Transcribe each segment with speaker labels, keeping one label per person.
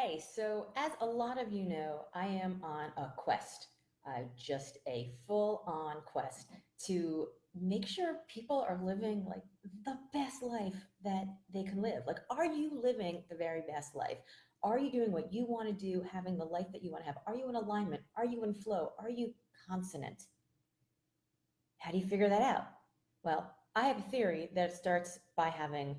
Speaker 1: Okay, so as a lot of you know, I am on a quest, just a full-on quest to make sure people are living like the best life that they can live. Like, are you living the very best life? Are you doing what you want to do, having the life that you want to have? Are you in alignment? Are you in flow? Are you consonant? How do you figure that out? Well, I have a theory that it starts by having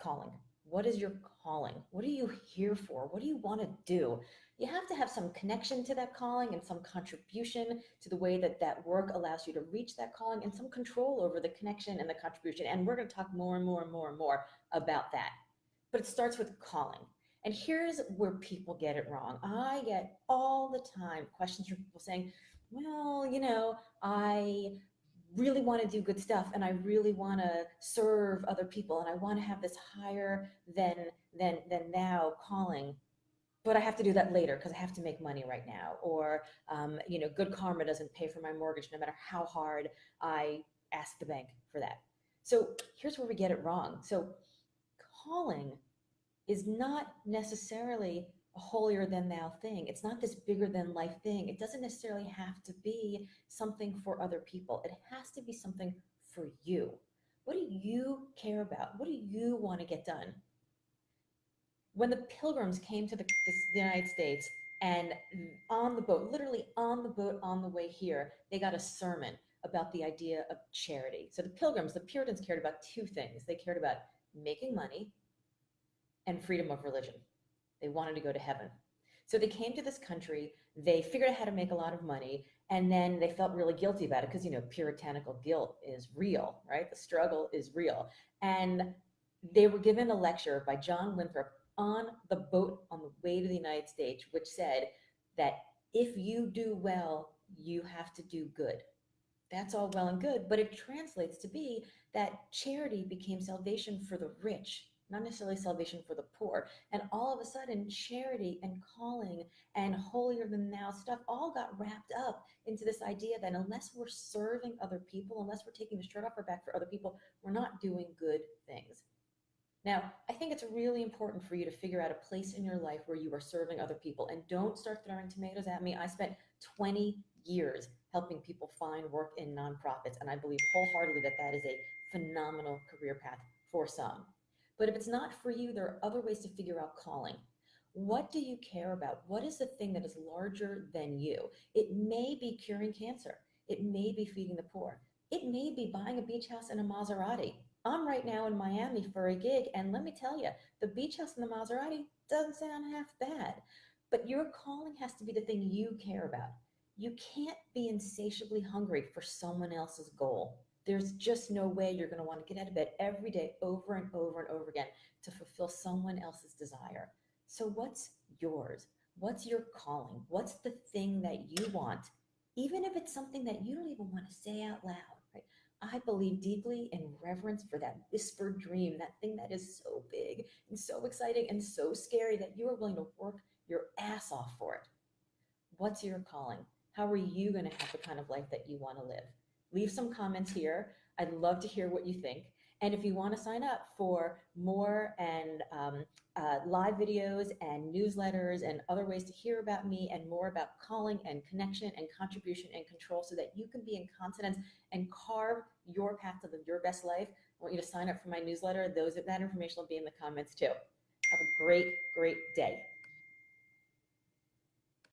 Speaker 1: calling. What is your calling? What are you here for? What do you want to do? You have to have some connection to that calling and some contribution to the way that that work allows you to reach that calling and some control over the connection and the contribution. And we're going to talk more and more and more and more about that. But it starts with calling. And here's where people get it wrong. I get all the time questions from people saying, well, I really want to do good stuff and I really want to serve other people and I want to have this higher than thou calling, but I have to do that later because I have to make money right now. Or good karma doesn't pay for my mortgage no matter how hard I ask the bank for that. So here's where we get it wrong. So calling is not necessarily a holier than thou thing. It's not this bigger than life thing. It doesn't necessarily have to be something for other people. It has to be something for you. What do you care about? What do you want to get done? When the Pilgrims came to the United States and on the boat, literally on the boat on the way here, they got a sermon about the idea of charity. So the Pilgrims, the Puritans cared about two things. They cared about making money and freedom of religion. They wanted to go to heaven. So they came to this country, they figured out how to make a lot of money, and then they felt really guilty about it because, puritanical guilt is real, right? The struggle is real. And they were given a lecture by John Winthrop on the boat on the way to the United States, which said that if you do well, you have to do good. That's all well and good, but it translates to be that charity became salvation for the rich, not necessarily salvation for the poor. And all of a sudden, charity and calling and holier than thou stuff all got wrapped up into this idea that unless we're serving other people, unless we're taking the shirt off our back for other people, we're not doing good things. Now, I think it's really important for you to figure out a place in your life where you are serving other people, and don't start throwing tomatoes at me. I spent 20 years helping people find work in nonprofits, and I believe wholeheartedly that that is a phenomenal career path for some. But if it's not for you, there are other ways to figure out calling. What do you care about? What is the thing that is larger than you? It may be curing cancer. It may be feeding the poor. It may be buying a beach house and a Maserati. I'm right now in Miami for a gig, and let me tell you, the beach house and the Maserati doesn't sound half bad. But your calling has to be the thing you care about. You can't be insatiably hungry for someone else's goal. There's just no way you're going to want to get out of bed every day over and over and over again to fulfill someone else's desire. So what's yours? What's your calling? What's the thing that you want? Even if it's something that you don't even want to say out loud, right? I believe deeply in reverence for that whispered dream, that thing that is so big and so exciting and so scary that you are willing to work your ass off for it. What's your calling? How are you going to have the kind of life that you want to live? Leave some comments here. I'd love to hear what you think. And if you want to sign up for more and live videos and newsletters and other ways to hear about me and more about calling and connection and contribution and control so that you can be in consonance and carve your path to live your best life, I want you to sign up for my newsletter. That information will be in the comments too. Have a great, great day.